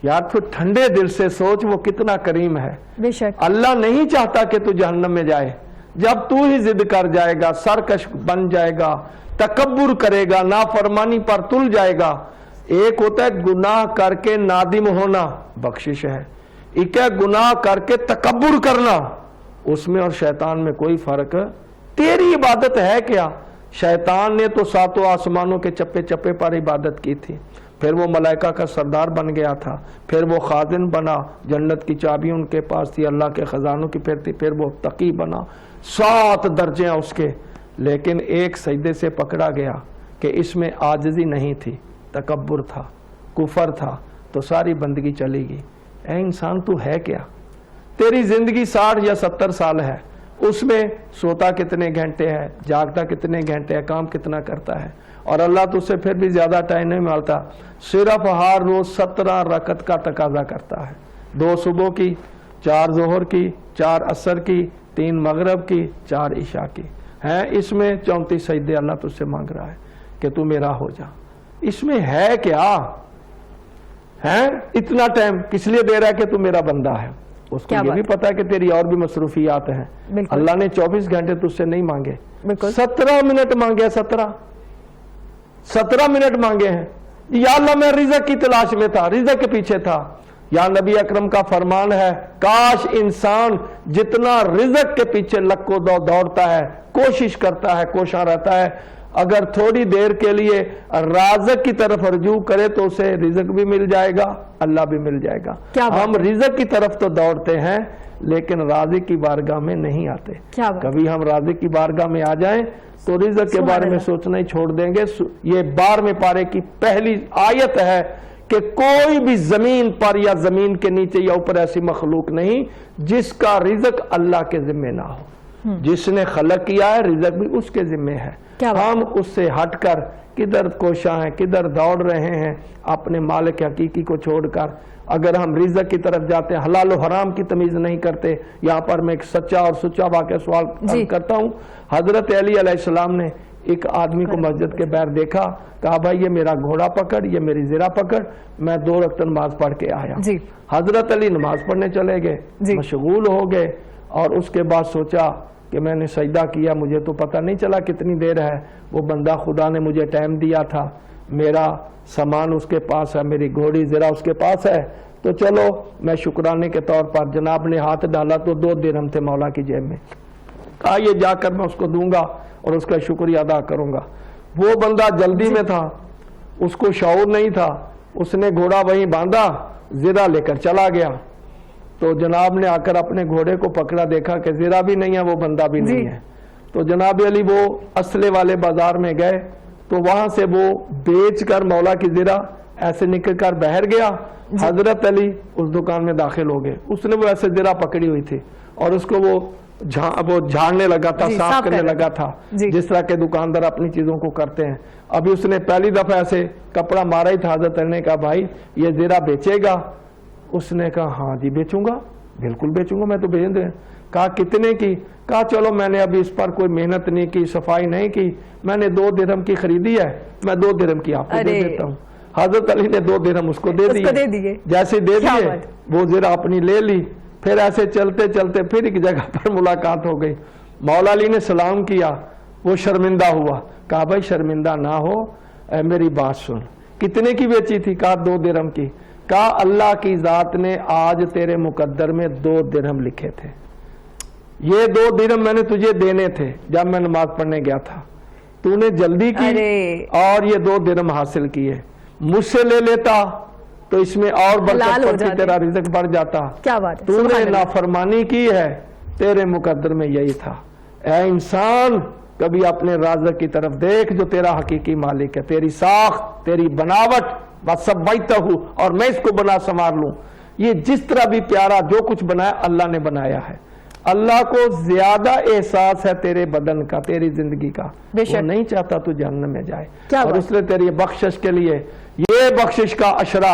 یار پھر ٹھنڈے دل سے سوچ وہ کتنا کریم ہے۔ بے شک اللہ نہیں چاہتا کہ تو جہنم میں جائے۔ جب تو ہی ضد کر جائے گا، سرکش بن جائے گا، تکبر کرے گا، نافرمانی پر تل جائے گا۔ ایک ہوتا ہے گناہ کر کے نادم ہونا، بخشش ہے۔ ایک ہے گناہ کر کے تکبر کرنا، اس میں اور شیطان میں کوئی فرق۔ تیری عبادت ہے کیا؟ شیطان نے تو ساتوں آسمانوں کے چپے چپے پر عبادت کی تھی، پھر وہ ملائکہ کا سردار بن گیا تھا، پھر وہ خازن بنا، جنت کی چابی ان کے پاس تھی، اللہ کے خزانوں کی پھر وہ تقی بنا۔ 7 درجے ہیں اس کے، لیکن ایک سجدے سے پکڑا گیا کہ اس میں عاجزی نہیں تھی، تکبر تھا، کفر تھا، تو ساری بندگی چلی گئی۔ اے انسان تو ہے کیا؟ تیری زندگی 60 یا 70 سال ہے، اس میں سوتا کتنے گھنٹے ہے، جاگتا کتنے گھنٹے ہے، کام کتنا کرتا ہے، اور اللہ تو اسے پھر بھی زیادہ ٹائم نہیں ملتا۔ صرف ہر روز 17 رکعت کا تقاضا کرتا ہے، 2 صبح کی، 4 ظہر کی، 4 عصر کی، 3 مغرب کی، 4 عشاء کی ہیں۔ اس میں 34 سجدے اللہ تجھ سے مانگ رہا ہے کہ تو میرا ہو جا۔ اس میں ہے کیا؟ ہے اتنا ٹائم کس لیے دے رہا ہے کہ تو میرا بندہ ہے؟ اس کو یہ بھی پتا ہے کہ تیری اور بھی مصروفیات ہیں۔ اللہ نے 24 گھنٹے تجھ سے نہیں مانگے، 17 منٹ مانگے، 17 منٹ مانگے ہیں۔ یا اللہ میں رزق کی تلاش میں تھا، رزق کے پیچھے تھا۔ یا نبی اکرم کا فرمان ہے کاش انسان جتنا رزق کے پیچھے لکو دوڑتا ہے، کوشش کرتا ہے، کوشاں رہتا ہے، اگر تھوڑی دیر کے لیے رازق کی طرف رجوع کرے تو اسے رزق بھی مل جائے گا، اللہ بھی مل جائے گا۔ ہم رزق کی طرف تو دوڑتے ہیں لیکن رازق کی بارگاہ میں نہیں آتے۔ کبھی ہم رازق کی بارگاہ میں آ جائیں تو رزق کے بارے میں سوچنا ہی چھوڑ دیں گے۔ یہ 12ویں پارے کی پہلی آیت ہے کہ کوئی بھی زمین پر یا زمین کے نیچے یا اوپر ایسی مخلوق نہیں جس کا رزق اللہ کے ذمہ نہ ہو۔ جس نے خلق کیا ہے رزق بھی اس کے ذمہ ہے۔ ہم اس سے ہٹ کر کدھر کوشاں ہیں، کدھر دوڑ رہے ہیں اپنے مالک حقیقی کو چھوڑ کر۔ اگر ہم رزق کی طرف جاتے ہیں، حلال و حرام کی تمیز نہیں کرتے۔ یہاں پر میں ایک سچا اور سچا واقعہ سوال کرتا ہوں۔ حضرت علی علیہ السلام نے ایک آدمی کو مسجد کے باہر دیکھا، کہا بھائی یہ میرا گھوڑا پکڑ، یہ میری زرہ پکڑ، میں 2 رکعت نماز پڑھ کے آیا۔ حضرت علی نماز پڑھنے چلے گئے، مشغول ہو گئے، اور اس کے بعد سوچا کہ میں نے سجدہ کیا، مجھے تو پتہ نہیں چلا کتنی دیر ہے۔ وہ بندہ خدا نے مجھے ٹائم دیا تھا، میرا سامان اس کے پاس ہے، میری گھوڑی زرہ اس کے پاس ہے، تو چلو میں شکرانے کے طور پر جناب نے ہاتھ ڈالا تو 2 درہم تھے مولا کی جیب میں، کہا یہ جا کر میں اس کو دوں گا اور اس کا شکریہ ادا کروں گا۔ وہ بندہ جلدی میں تھا، اس کو شعور نہیں تھا، اس نے گھوڑا وہیں باندھا، زرہ لے کر چلا گیا۔ تو جناب نے آ کر اپنے گھوڑے کو پکڑا، دیکھا کہ زرہ بھی نہیں ہے، وہ بندہ بھی نہیں ہے۔ تو جناب علی وہ اسلحے والے بازار میں گئے، تو وہاں سے وہ بیچ کر مولا کی زرہ ایسے نکل کر بہر گیا۔ حضرت علی اس دکان میں داخل ہو گئے، اس نے وہ ایسے زرہ پکڑی ہوئی تھی اور اس کو وہ جھاڑنے لگا تھا، صاف کرنے لگا تھا، جس طرح کے دکاندار اپنی چیزوں کو کرتے ہیں۔ ابھی اس نے پہلی دفعہ ایسے کپڑا مارا ہی تھا، حضرت علی نے کہا بھائی یہ زرہ بیچے گا؟ اس نے کہا ہاں جی بیچوں گا، بالکل بیچوں گا، میں تو بیچ دیں۔ کہا کتنے کی؟ کہا چلو میں نے ابھی اس پر کوئی محنت نہیں کی، صفائی نہیں کی، میں نے 2 درہم کی خریدی ہے، میں 2 درہم کی آپ کو دے دیتا ہوں۔ حضرت علی نے 2 درہم اس کو دے دیے، جیسے دے دیے وہ زرہ اپنی لے لی۔ پھر ایسے چلتے چلتے پھر ایک جگہ پر ملاقات ہو گئی، مولا علی نے سلام کیا، وہ شرمندہ ہوا، کہا بھائی شرمندہ نہ ہو، میری بات سن، کتنے کی بیچی تھی؟ کہا 2 درہم کی۔ کہا اللہ کی ذات نے آج تیرے مقدر میں 2 درہم لکھے تھے، یہ 2 درہم میں نے تجھے دینے تھے جب میں نماز پڑھنے گیا تھا، تو نے جلدی کی اور یہ 2 درہم حاصل کیے، مجھ سے لے لیتا تو اس میں اور برکت پڑتی، تیرا رزق بڑھ جاتا۔ تو نے نافرمانی کی ہے، تیرے مقدر میں یہی تھا۔ اے انسان کبھی اپنے رازق کی طرف دیکھ جو تیرا حقیقی مالک ہے، تیری ساخت، تیری بناوٹ، وَسَبَّيْتَهُ، اور میں اس کو بنا سنوار لوں۔ یہ جس طرح بھی پیارا جو کچھ بنایا اللہ نے بنایا ہے۔ اللہ کو زیادہ احساس ہے تیرے بدن کا، تیری زندگی کا، وہ نہیں چاہتا تو جہنم میں جائے، اور اس نے تیری بخشش کے لیے یہ بخشش کا عشرہ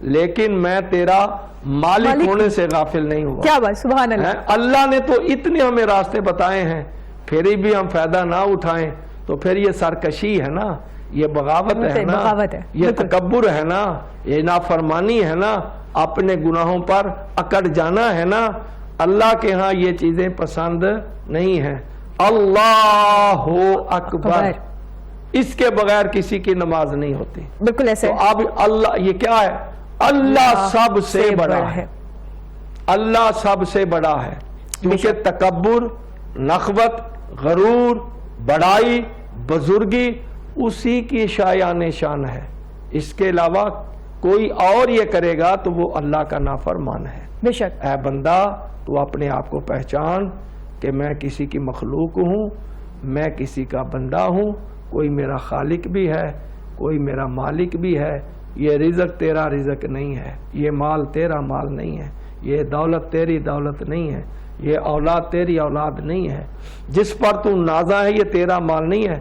لیکن میں تیرا مالک ہونے سے غافل نہیں ہوا. کیا بات, سبحان اللہ. اللہ نے تو اتنے ہمیں راستے بتائے ہیں, پھر بھی ہم فائدہ نہ اٹھائیں تو پھر یہ سرکشی ہے نا, یہ بغاوت ہے نا, یہ تکبر ہے نا, یہ نافرمانی ہے نا, اپنے گناہوں پر اکڑ جانا ہے نا. اللہ کے ہاں یہ چیزیں پسند نہیں ہیں. اللہ اکبر, اس کے بغیر کسی کی نماز نہیں ہوتی. بالکل ایسے. تو اب اللہ یہ کیا ہے؟ اللہ سب سے بڑا ہے, اللہ سب سے بڑا ہے, کیونکہ تکبر, نخوت, غرور, بڑائی, بزرگی اسی کی شایان شان ہے. اس کے علاوہ کوئی اور یہ کرے گا تو وہ اللہ کا نافرمان ہے. بے شک. اے بندہ, تو اپنے آپ کو پہچان کہ میں کسی کی مخلوق ہوں, میں کسی کا بندہ ہوں, کوئی میرا خالق بھی ہے, کوئی میرا مالک بھی ہے. یہ رزق تیرا رزق نہیں ہے, یہ مال تیرا مال نہیں ہے, یہ دولت تیری دولت نہیں ہے, یہ اولاد تیری اولاد نہیں ہے. جس پر تو نازا ہے یہ تیرا مال نہیں ہے,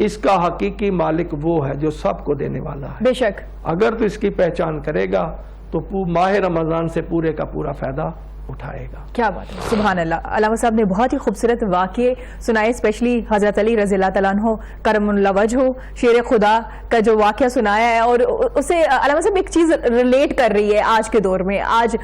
اس کا حقیقی مالک وہ ہے جو سب کو دینے والا ہے. بے شک. اگر تو اس کی پہچان کرے گا تو ماہ رمضان سے پورے کا پورا فائدہ اٹھائے گا. کیا بات ہے, سبحان اللہ. علامہ صاحب نے بہت ہی خوبصورت واقعے سنائے, اسپیشلی حضرت علی رضی اللہ تعالیٰ عنہ کرم اللہ وجہ شیر خدا کا جو واقعہ سنایا ہے, اور اسے علامہ صاحب ایک چیز ریلیٹ کر رہی ہے آج کے دور میں. آج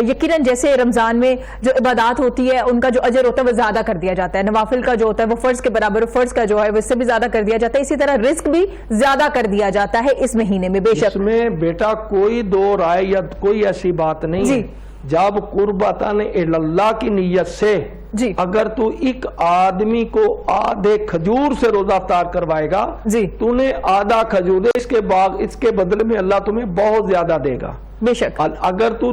یقیناً جیسے رمضان میں جو عبادات ہوتی ہے ان کا جو اجر ہوتا ہے وہ زیادہ کر دیا جاتا ہے, نوافل کا جو ہوتا ہے وہ فرض کے برابر, فرض کا جو ہے وہ اس سے بھی زیادہ کر دیا جاتا ہے, اسی طرح رزق بھی زیادہ کر دیا جاتا ہے اس مہینے میں. بے شک اس میں بیٹا کوئی دو رائے یا کوئی ایسی بات نہیں ہے. جب قربتاً اللہ کی نیت سے اگر تو ایک آدمی کو آدھے کھجور سے روزہ افطار کروائے گا, تو نے آدھا کھجور دے, اس کے بدلے میں اللہ تمہیں بہت زیادہ دے گا. بے شک. اگر تو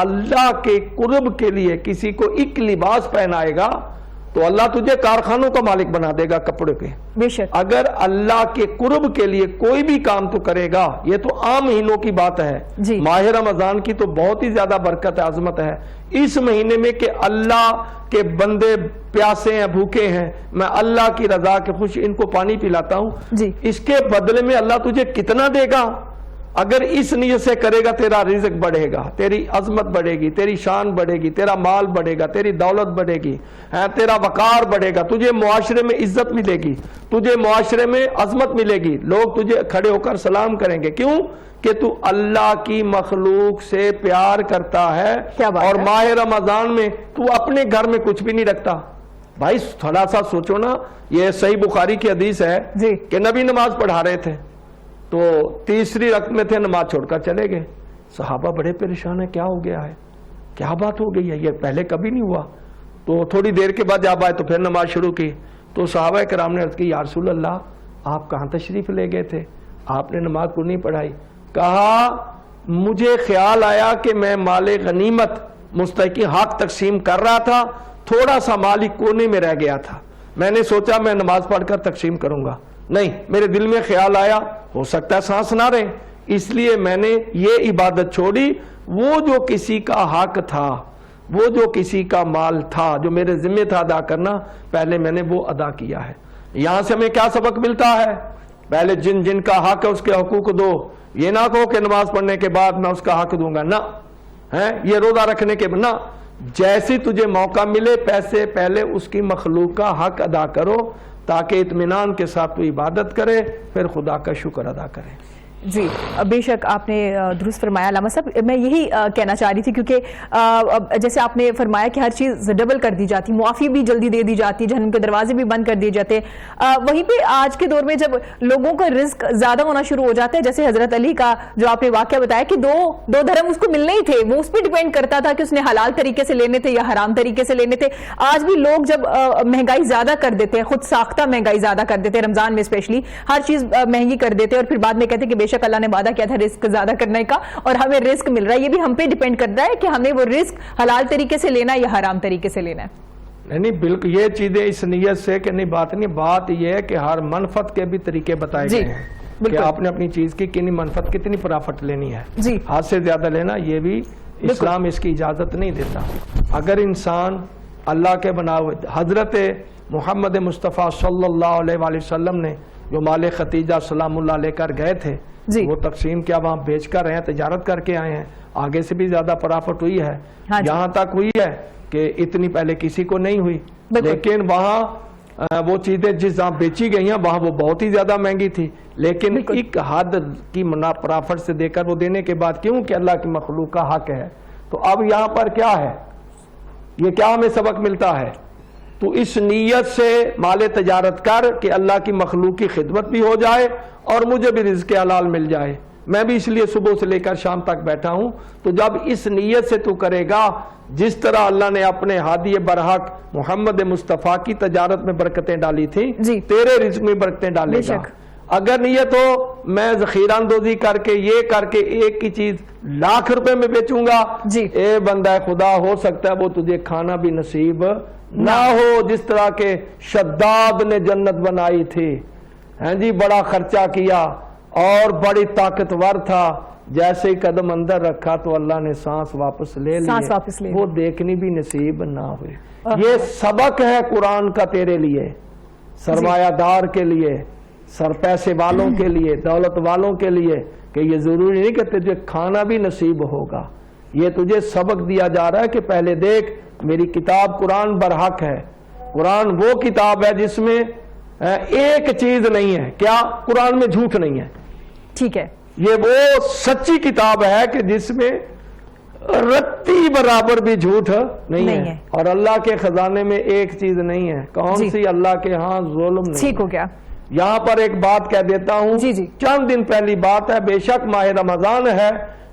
اللہ کے قرب کے لیے کسی کو ایک لباس پہنائے گا تو اللہ تجھے کارخانوں کا مالک بنا دے گا کپڑے کے. بے شک. اگر اللہ کے قرب کے لیے کوئی بھی کام تو کرے گا, یہ تو عام مہینوں کی بات ہے, ماہ رمضان کی تو بہت ہی زیادہ برکت ہے, عظمت ہے اس مہینے میں کہ اللہ کے بندے پیاسے ہیں, بھوکے ہیں, میں اللہ کی رضا کے خوش ان کو پانی پلاتا ہوں, اس کے بدلے میں اللہ تجھے کتنا دے گا. اگر اس نیت سے کرے گا تیرا رزق بڑھے گا, تیری عظمت بڑھے گی, تیری شان بڑھے گی, تیرا مال بڑھے گا, تیری دولت بڑھے گی, تیرا وقار بڑھے گا, تجھے معاشرے میں عزت ملے گی, تجھے معاشرے میں عظمت ملے گی, لوگ تجھے کھڑے ہو کر سلام کریں گے. کیوں کہ تو اللہ کی مخلوق سے پیار کرتا ہے. اور ماہ رمضان میں تو اپنے گھر میں کچھ بھی نہیں رکھتا. بھائی تھوڑا سا سوچو نا, یہ صحیح بخاری کی حدیث ہے کہ نبی نماز پڑھا رہے تھے تو تیسری رکعت میں تھے, نماز چھوڑ کر چلے گئے. صحابہ بڑے پریشان ہیں, کیا ہو گیا ہے, کیا بات ہو گئی ہے, یہ پہلے کبھی نہیں ہوا. تو تھوڑی دیر کے بعد جب آئے تو پھر نماز شروع کی. تو صحابہ کرام نے عرض کی, یا رسول اللہ آپ کہاں تشریف لے گئے تھے, آپ نے نماز کو نہیں پڑھائی. کہا مجھے خیال آیا کہ میں مال غنیمت مستحقین حق تقسیم کر رہا تھا, تھوڑا سا مال کونے میں رہ گیا تھا, میں نے سوچا میں نماز پڑھ کر تقسیم کروں گا, نہیں میرے دل میں خیال آیا ہو سکتا ہے سانس نہ رہے, اس لیے میں نے یہ عبادت چھوڑی. وہ جو کسی کا حق تھا, وہ جو کسی کا مال تھا جو میرے ذمہ تھا ادا کرنا, پہلے میں نے وہ ادا کیا ہے. یہاں سے ہمیں کیا سبق ملتا ہے؟ پہلے جن کا حق ہے اس کے حقوق دو. یہ نہ کہو کہ نماز پڑھنے کے بعد میں اس کا حق دوں گا, نہ یہ روزہ رکھنے کے نہ, جیسی تجھے موقع ملے پیسے پہلے اس کی مخلوق کا حق ادا کرو تاکہ اطمینان کے ساتھ تو عبادت کرے, پھر خدا کا شکر ادا کرے. جی بے شک آپ نے درست فرمایا علامہ صاحب. میں یہی کہنا چاہ رہی تھی کیونکہ جیسے آپ نے فرمایا کہ ہر چیز ڈبل کر دی جاتی, معافی بھی جلدی دے دی جاتی, جہنم کے دروازے بھی بند کر دیے جاتے. وہیں پہ آج کے دور میں جب لوگوں کا رزق زیادہ ہونا شروع ہو جاتا ہے, جیسے حضرت علی کا جو آپ نے واقعہ بتایا کہ دو دھرم اس کو ملنے ہی تھے, وہ اس پہ ڈیپینڈ کرتا تھا کہ اس نے حلال طریقے سے لینے تھے یا حرام طریقے سے لینے تھے. آج بھی لوگ جب مہنگائی زیادہ کر دیتے ہیں, خود ساختہ مہنگائی زیادہ کر دیتے ہیں, رمضان میں اسپیشلی ہر چیز مہنگی کر دیتے ہیں, اور پھر بعد میں کہتے ہیں کہ بے شک اللہ نے وعدہ کیا تھا رزق زیادہ کرنے کا اور ہمیں رزق مل رہا ہے. یہ بھی ہم پہ ڈیپینڈ کرتا ہے کہ ہمیں وہ رزق حلال طریقے سے لینا ہے یا حرام طریقے سے لینا ہے. نہیں بالکل یہ چیزیں اس نیت سے کہ نہیں, بات نہیں, بات یہ ہے کہ ہر منفعت کے بھی طریقے بتائے گئے ہیں کہ آپ نے اپنی چیز کی کتنی منفعت کتنی پرافٹ لینی ہے, حد سے زیادہ لینا یہ بھی اسلام اس کی اجازت نہیں دیتا. اگر انسان اللہ کے بنا ہوئے, حضرت محمد مصطفیٰ صلی اللہ علیہ وآلہ وسلم نے جو مال ختیجہ سلام اللہ لے کر گئے تھے, جی وہ تقسیم کیا وہاں بیچ کر رہے ہیں، تجارت کر کے آئے ہیں، آگے سے بھی زیادہ پرافٹ ہوئی ہے، ہاں جی، یہاں تک ہوئی ہے کہ اتنی پہلے کسی کو نہیں ہوئی، بالکل۔ لیکن وہاں وہ چیزیں جس جہاں بیچی گئی ہیں وہاں وہ بہت ہی زیادہ مہنگی تھی، لیکن بالکل۔ ایک حد کی پرافٹ سے دے کر وہ دینے کے بعد کیوں کہ اللہ کی مخلوق کا حق ہے۔ تو اب یہاں پر کیا ہے، یہ کیا ہمیں سبق ملتا ہے؟ تو اس نیت سے مال تجارت کر کہ اللہ کی مخلوق کی خدمت بھی ہو جائے اور مجھے بھی رزق حلال مل جائے۔ میں بھی اس لیے صبح سے لے کر شام تک بیٹھا ہوں۔ تو جب اس نیت سے تو کرے گا، جس طرح اللہ نے اپنے ہادی برحق محمد مصطفیٰ کی تجارت میں برکتیں ڈالی تھیں، جی، تیرے رزق میں برکتیں ڈالے بے گا۔ شک۔ اگر نیت ہو میں ذخیرہ اندوزی کر کے یہ کر کے ایک کی چیز لاکھ روپے میں بیچوں گا، جی، اے بندہ خدا ہو سکتا ہے وہ تجھے کھانا بھی نصیب نہ ہو، جس طرح کے شداد نے جنت بنائی تھی، ہاں جی، بڑا خرچہ کیا اور بڑی طاقتور تھا، جیسے ہی قدم اندر رکھا تو اللہ نے سانس واپس لے لی، وہ دیکھنی بھی نصیب نہ ہوئے۔ یہ سبق ہے قرآن کا تیرے لیے، سرمایہ دار کے لیے، سر پیسے والوں کے لیے، دولت والوں کے لیے، کہ یہ ضروری نہیں کہ تجھے کھانا بھی نصیب ہوگا۔ یہ تجھے سبق دیا جا رہا ہے کہ پہلے دیکھ میری کتاب قرآن برحق ہے۔ قرآن وہ کتاب ہے جس میں ایک چیز نہیں ہے، کیا قرآن میں جھوٹ نہیں ہے، ٹھیک ہے، یہ وہ سچی کتاب ہے کہ جس میں رتی برابر بھی جھوٹ نہیں ہے، اور اللہ کے خزانے میں ایک چیز نہیں ہے، کون سی؟ اللہ کے ہاں ظلم نہیں۔ ٹھیک ہو گیا۔ یہاں پر ایک بات کہہ دیتا ہوں، چند دن پہلی بات ہے، بے شک ماہ رمضان ہے،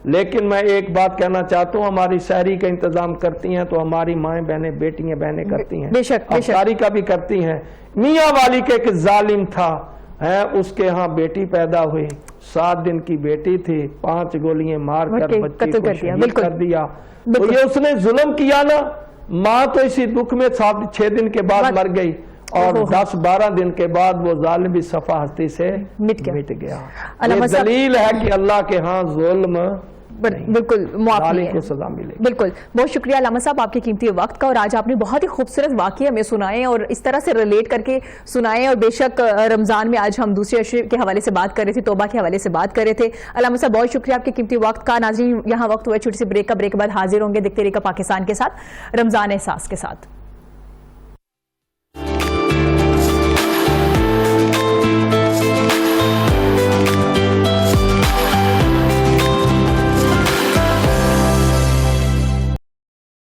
لیکن میں ایک بات کہنا چاہتا ہوں، ہماری سحری کا انتظام کرتی ہیں تو ہماری مائیں بہنیں بیٹیاں بہنیں کرتی ہیں، افطاری کا بھی کرتی ہیں۔ میاں والی کے ایک ظالم تھا، اس کے ہاں بیٹی پیدا ہوئی، 7 دن کی بیٹی تھی، 5 گولیاں مار کر بچی کو شہید کر دیا۔ تو یہ اس نے ظلم کیا نا، ماں تو اسی دکھ میں 6 دن کے بعد مر گئی، اور 10-12 دن کے بعد وہ ظالم بھی صفحہ ہستی سے مٹ گیا۔ یہ دلیل ہے کہ اللہ کے ہاں ظلم بالکل معاف نہیں ہے، کو سزا ملے گی۔ بالکل۔ بہت شکریہ علامہ صاحب آپ کے قیمتی وقت کا، اور آج آپ نے بہت ہی خوبصورت واقعے ہمیں سنائے اور اس طرح سے ریلیٹ کر کے سنائے، اور بے شک رمضان میں آج ہم دوسرے عشرے کے حوالے سے بات کر رہے تھے، توبہ کے حوالے سے بات کر رہے تھے۔ علامہ صاحب بہت شکریہ آپ کے قیمتی وقت کا۔ ناظرین یہاں وقت ہوا چھوٹی سی بریک کا، بریک کے بعد حاضر ہوں گے دیکھتے رہیے پاکستان کے ساتھ، رمضان احساس کے ساتھ۔